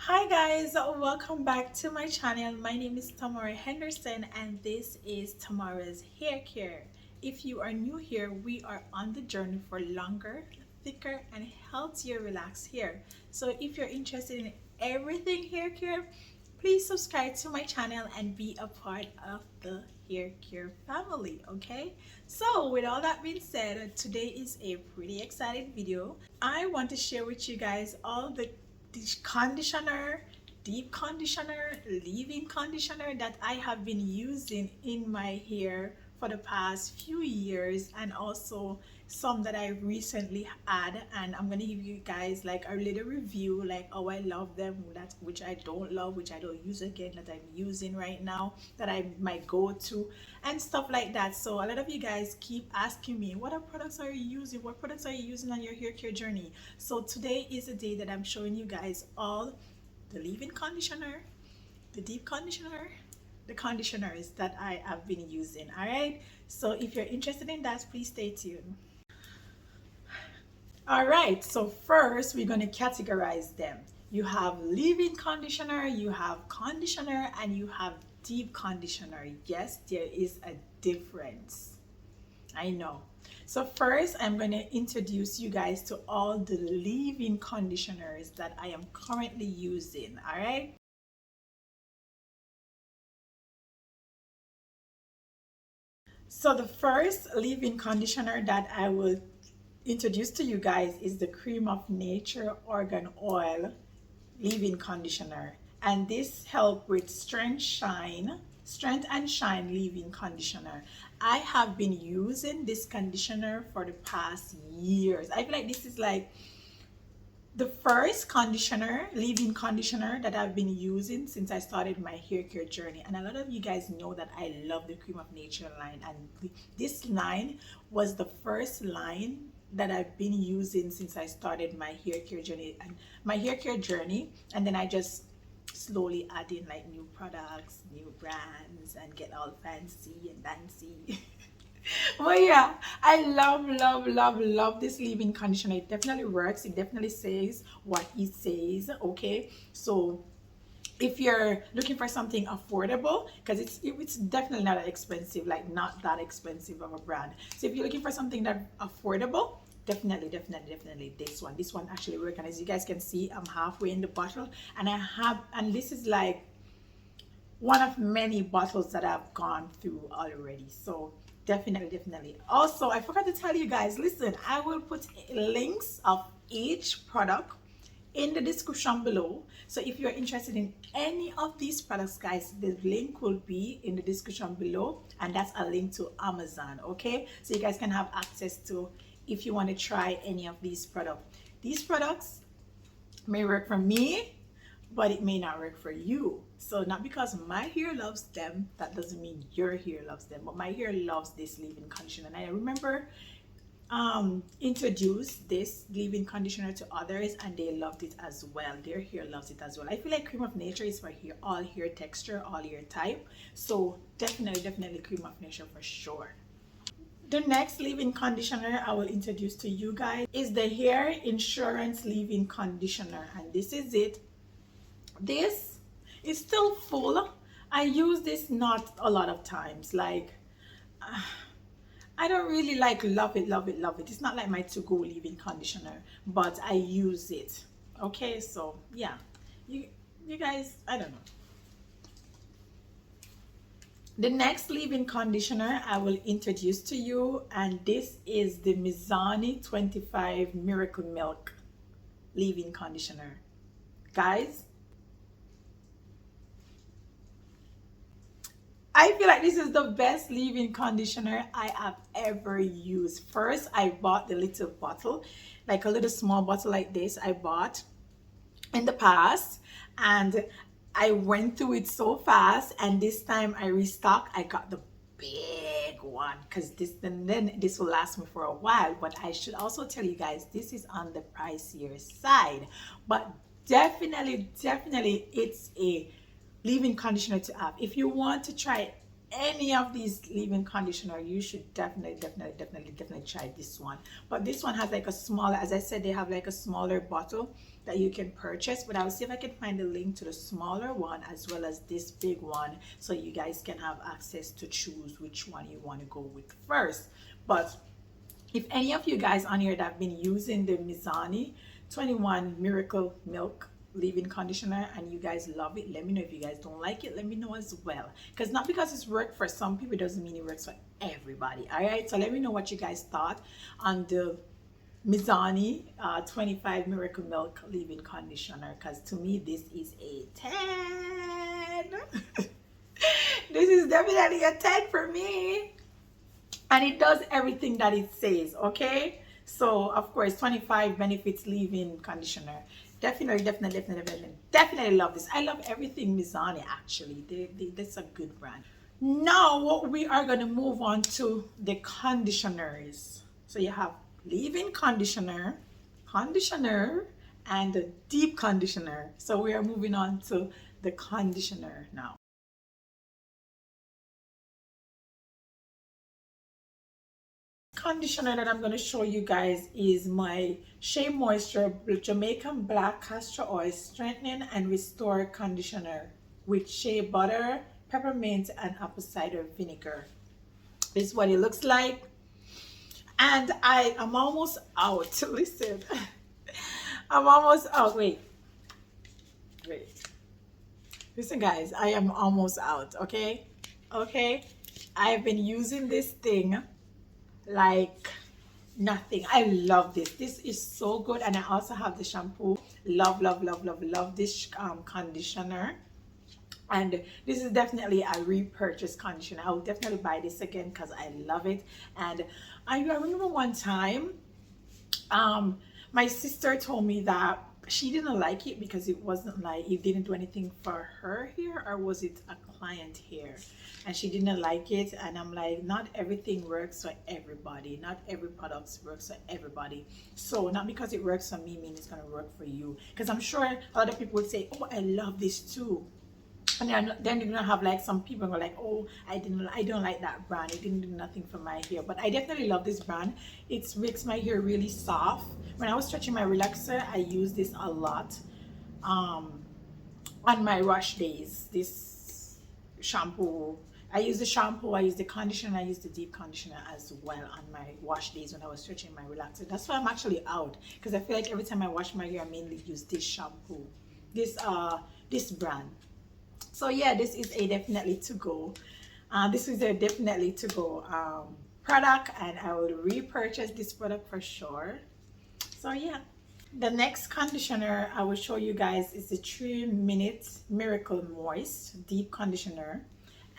Hi guys, welcome back to my channel. My name is Tamara Henderson and this is Tamara's Hair Care. If you are new here, we are on the journey for longer, thicker and healthier relaxed hair. So if you're interested in everything hair care, please subscribe to my channel and be a part of the hair care family, okay? So with all that being said, today is a pretty exciting video. I want to share with you guys all the conditioner, deep conditioner, leave-in conditioner that I have been using in my hair for the past few years, and also some that I recently had, and I'm gonna give you guys like a little review, like how I love them, that which I don't love, which I don't use again, that I'm using right now, that I might go to, and stuff like that. So a lot of you guys keep asking me, what products are you using, what products are you using on your hair care journey? So today is the day that I'm showing you guys all the leave-in conditioner, the deep conditioner, the conditioners that I have been using. All right, so if you're interested in that, please stay tuned. All right, so first we're going to categorize them. You have leave-in conditioner, you have conditioner, and you have deep conditioner. Yes, there is a difference. I know. So first I'm going to introduce you guys to all the leave-in conditioners that I am currently using. All right. So the first leave-in conditioner that I will introduce to you guys is the Cream of Nature Argan Oil leave-in conditioner, and this help with strength and shine leave-in conditioner. I have been using this conditioner for the past years. I feel like this is like the first conditioner, leave-in conditioner, that I've been using since I started my hair care journey. And a lot of you guys know that I love the Cream of Nature line, and this line was the first line that I've been using since I started my hair care journey. And then I just slowly add in like new products, new brands, and get all fancy and fancy. Well, yeah, I love this leave-in conditioner. It definitely works. It definitely says what it says. Okay, so if you're looking for something affordable, because it's definitely not that expensive, like not that expensive of a brand. So if you're looking for something that affordable, definitely this one actually works. And as you guys can see, I'm halfway in the bottle, and this is like one of many bottles that I've gone through already. So definitely. Also, I forgot to tell you guys, listen, I will put links of each product in the description below. So if you're interested in any of these products, guys, the link will be in the description below, and that's a link to Amazon. Okay, so you guys can have access to, if you want to try any of these products. These products may work for me, but it may not work for you. So not because my hair loves them, that doesn't mean your hair loves them, but my hair loves this leave-in conditioner. And I remember introduced this leave-in conditioner to others, and they loved it as well. Their hair loves it as well. I feel like Cream of Nature is for hair, all hair texture, all hair type. So definitely Cream of Nature for sure. The next leave-in conditioner I will introduce to you guys is the Hair Insurance leave-in conditioner, and this is it. This is still full. I use this not a lot of times. Like, I don't really like love it. It's not like my to-go leave-in conditioner, but I use it. Okay, so yeah, you guys, I don't know. The next leave-in conditioner I will introduce to you, and this is the Mizani 25 Miracle Milk leave-in conditioner. Guys, I feel like this is the best leave-in conditioner I have ever used. First, I bought the little bottle, like a little small bottle like this I bought in the past, and I went through it so fast, and this time I restocked. I got the big one because then this will last me for a while. But I should also tell you guys, this is on the pricier side, but definitely it's a leave-in conditioner to have. If you want to try any of these leave-in conditioner, you should definitely try this one. But this one has like a smaller, as I said, they have like a smaller bottle, that you can purchase, but I'll see if I can find a link to the smaller one as well as this big one, so you guys can have access to choose which one you want to go with first. But if any of you guys on here that have been using the Mizani 21 Miracle Milk leave-in conditioner and you guys love it, let me know. If you guys don't like it, let me know as well, because not because it's worked for some people doesn't mean it works for everybody. All right, so let me know what you guys thought on the Mizani 25 Miracle Milk leave-in conditioner, because to me this is a 10. This is definitely a 10 for me, and it does everything that it says. Okay, so of course 25 benefits leave-in conditioner. Definitely love this. I love everything Mizani actually. That's a good brand. Now we are going to move on to the conditioners. So you have leave-in conditioner, and the deep conditioner. So we are moving on to the conditioner now. Conditioner that I'm going to show you guys is my Shea Moisture Jamaican Black Castor Oil Strengthening and Restore Conditioner with shea butter, peppermint, and apple cider vinegar. This is what it looks like, and I am almost out. Listen, I'm almost out. Wait, listen guys, I am almost out. Okay, I've been using this thing like nothing. I love this. This is so good. And I also have the shampoo. Love this conditioner. And this is definitely a repurchase conditioner. I will definitely buy this again because I love it. And I remember one time my sister told me that she didn't like it because it wasn't like, it didn't do anything for her hair, or was it a client hair, and she didn't like it. And I'm like, not everything works for everybody, not every product works for everybody. So not because it works for me means it's going to work for you, because I'm sure a lot of people would say, oh, I love this too. And then you're gonna have like some people who are like, oh, I don't like that brand, it didn't do nothing for my hair. But I definitely love this brand. It makes my hair really soft. When I was stretching my relaxer, I use this a lot on my rush days. This shampoo, I use the shampoo, I use the conditioner, I use the deep conditioner as well on my wash days when I was stretching my relaxer. That's why I'm actually out, because I feel like every time I wash my hair I mainly use this shampoo, this brand. So yeah, this is a definitely to go. This is a definitely to go product, and I will repurchase this product for sure. So yeah, the next conditioner I will show you guys is the 3-minute Miracle Moist Deep Conditioner,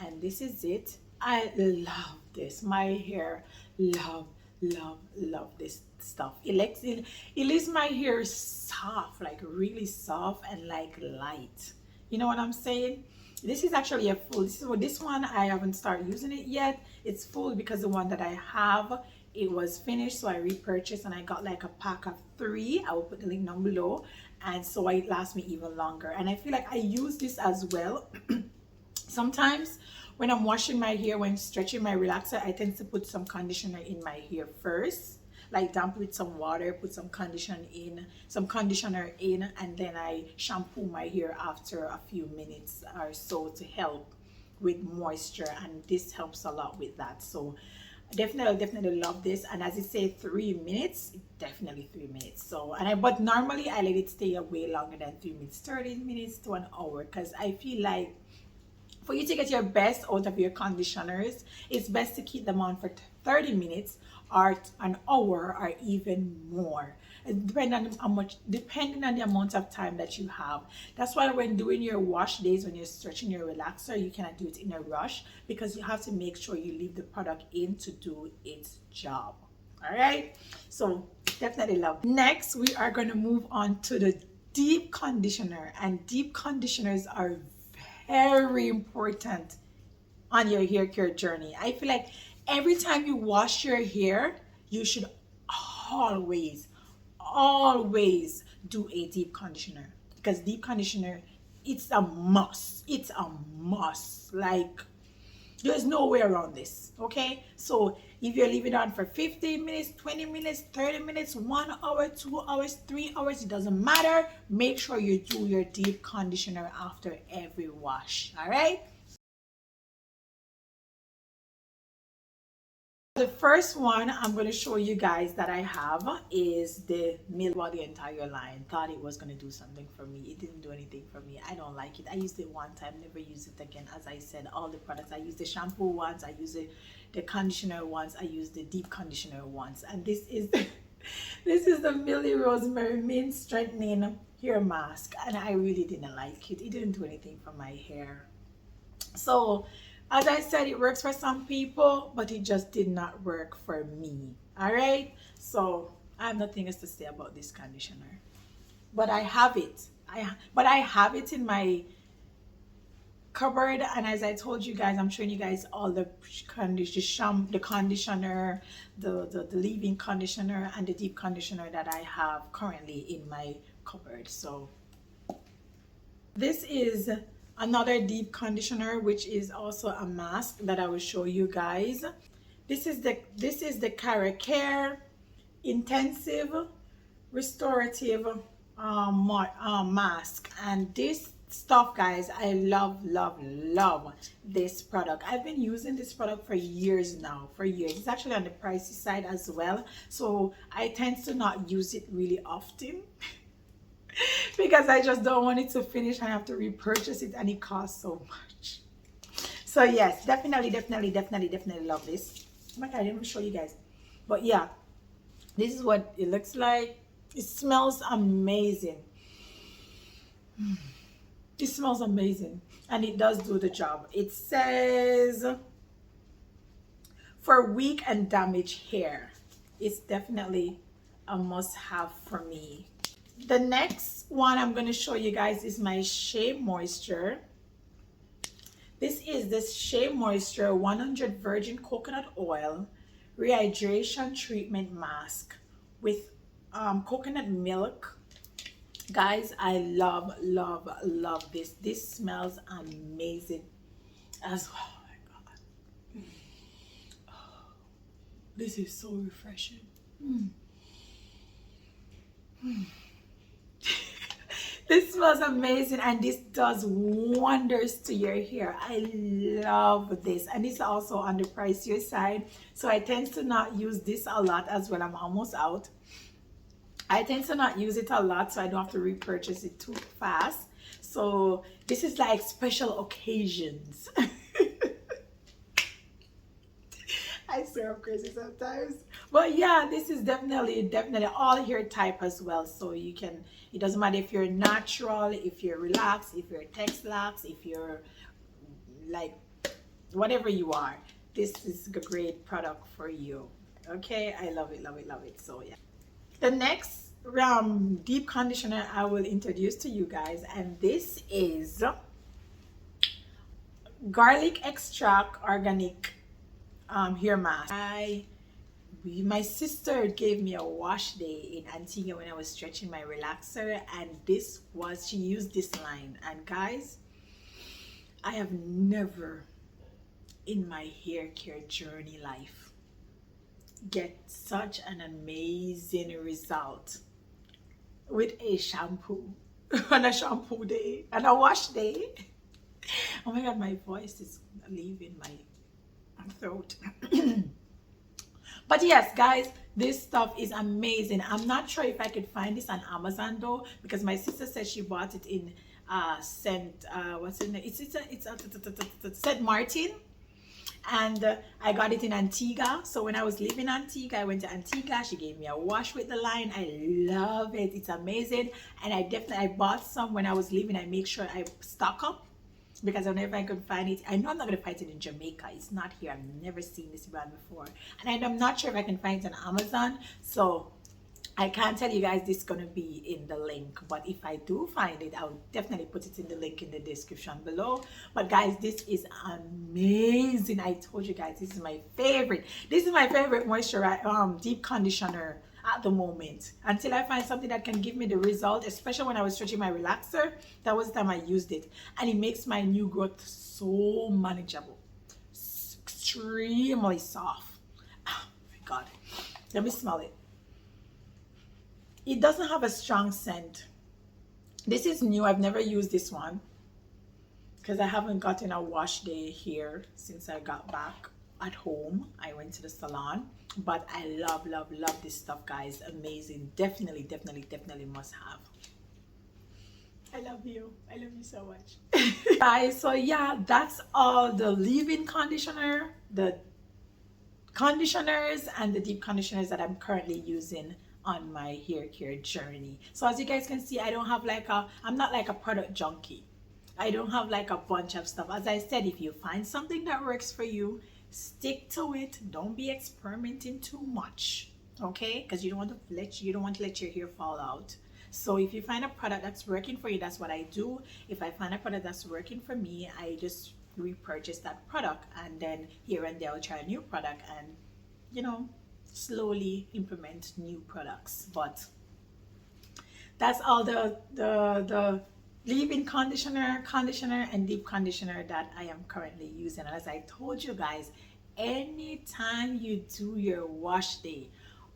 and this is it. I love this. My hair love this stuff. It leaves my hair soft, like really soft and like light. You know what I'm saying? This is actually a full. This one I haven't started using it yet. It's full because the one that I have, it was finished, so I repurchased and I got like a pack of 3. I will put the link down below, and so it lasts me even longer. And I feel like I use this as well. Sometimes when I'm washing my hair, when stretching my relaxer, I tend to put some conditioner in my hair first, like damp with some water, put some conditioner in, and then I shampoo my hair after a few minutes or so to help with moisture, and this helps a lot with that. So definitely love this. And as it says 3 minutes, definitely 3 minutes. So, but normally I let it stay away longer than 3 minutes, 30 minutes to an hour, because I feel like for you to get your best out of your conditioners, it's best to keep them on for 30 minutes or an hour or even more, depending on the amount of time that you have. That's why when doing your wash days, when you're stretching your relaxer, you cannot do it in a rush, because you have to make sure you leave the product in to do its job. All right, so definitely love. Next, we are going to move on to the deep conditioner, and deep conditioners are very important on your hair care journey. I feel like every time you wash your hair, you should always do a deep conditioner, because deep conditioner, it's a must. Like There's no way around this, okay? So if you're leaving on for 15 minutes, 20 minutes, 30 minutes, 1 hour, 2 hours, 3 hours, it doesn't matter. Make sure you do your deep conditioner after every wash, all right? The first one I'm going to show you guys that I have is the Milk the entire line. Thought it was going to do something for me. It didn't do anything for me. I don't like it. I used it one time, never use it again. As I said, all the products, I use the shampoo ones, I use the conditioner ones, I use the deep conditioner ones. And this is this is the Millie Rosemary Mint Strengthening Hair Mask, and I really didn't like it. It didn't do anything for my hair. So as I said, it works for some people, but it just did not work for me. All right, so I have nothing else to say about this conditioner, but I have it. I have it in my cupboard, and as I told you guys, I'm showing you guys all the conditioner, the leave-in conditioner, and the deep conditioner that I have currently in my cupboard. So this is another deep conditioner, which is also a mask that I will show you guys. This is the Cara Care Intensive Restorative mask, and this stuff, guys, I love this product. I've been using this product for years now, it's actually on the pricey side as well, so I tend to not use it really often because I just don't want it to finish and I have to repurchase it, and it costs so much. So yes, definitely love this. Oh my God, I didn't even show you guys, but yeah, this is what it looks like. It smells amazing. It smells amazing, and it does do the job. It says for weak and damaged hair. It's definitely a must-have for me. The next one I'm going to show you guys is my Shea Moisture. This is this Shea Moisture 100 virgin coconut oil rehydration treatment mask with coconut milk. Guys, I love this. This smells amazing as well. Oh my God. Oh, this is so refreshing. This smells amazing, and this does wonders to your hair. I love this, and it's also on the pricier side, so I tend to not use this a lot as well. I'm almost out. I tend to not use it a lot, so I don't have to repurchase it too fast. So this is like special occasions. I swear I'm crazy sometimes, but yeah, this is definitely all hair type as well. So you can, it doesn't matter if you're natural, if you're relaxed, if you're texlax, if you're like whatever you are, this is a great product for you. Okay, I love it. So yeah, the next deep conditioner I will introduce to you guys, and this is garlic extract organic hair mask. My sister gave me a wash day in Antigua when I was stretching my relaxer, and she used this line, and guys, I have never in my hair care journey life get such an amazing result with a shampoo on a shampoo day and a wash day. Oh my God, my voice is leaving my throat. But yes, guys, this stuff is amazing. I'm not sure if I could find this on Amazon though, because my sister said she bought it in Saint Martin, and I got it in Antigua. So when I was living in Antigua, I went to Antigua. She gave me a wash with the line. I love it. It's amazing, and I bought some when I was leaving. I make sure I stock up, because I don't know if I could find it. I know I'm not going to find it in Jamaica. It's not here. I've never seen this brand before. And I'm not sure if I can find it on Amazon. So I can't tell you guys this is going to be in the link. But if I do find it, I'll definitely put it in the link in the description below. But guys, this is amazing. I told you guys, this is my favorite. This is my favorite deep conditioner at the moment, until I find something that can give me the result, especially when I was stretching my relaxer. That was the time I used it, and it makes my new growth so manageable, extremely soft. Oh my God. Let me smell it. It doesn't have a strong scent. This is new. I've never used this one because I haven't gotten a wash day here since I got back at home. I went to the salon, but I love, love, love this stuff, guys. Amazing. Definitely, definitely, definitely must have. I love you. I love you so much. Guys, so yeah, that's all the leave-in conditioner, the conditioners and the deep conditioners that I'm currently using on my hair care journey. So as you guys can see, I don't have like I'm not like a product junkie. I don't have like a bunch of stuff. As I said, if you find something that works for you, stick to it. Don't be experimenting too much, okay? Because you don't want to let your hair fall out. So if you find a product that's working for you, that's what I do. If I find a product that's working for me, I just repurchase that product, and then here and there I'll try a new product and, you know, slowly implement new products. But that's all the leave-in conditioner and deep conditioner that I am currently using. And as I told you guys, anytime you do your wash day,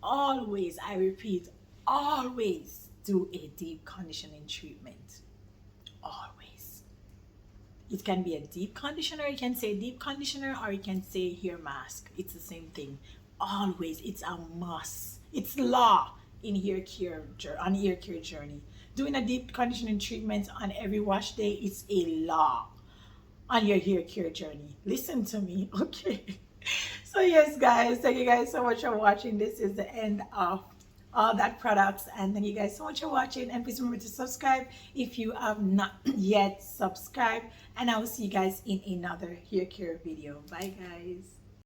always, I repeat, always do a deep conditioning treatment. Always. It can be a deep conditioner, you can say deep conditioner, or you can say hair mask. It's the same thing. Always, it's a must. It's law in hair care, on hair care journey. Doing a deep conditioning treatment on every wash day is a law on your hair care journey. Listen to me, okay? So yes, guys, thank you guys so much for watching. This is the end of all that products, and thank you guys so much for watching, and please remember to subscribe if you have not yet subscribed, and I will see you guys in another hair care video. Bye guys.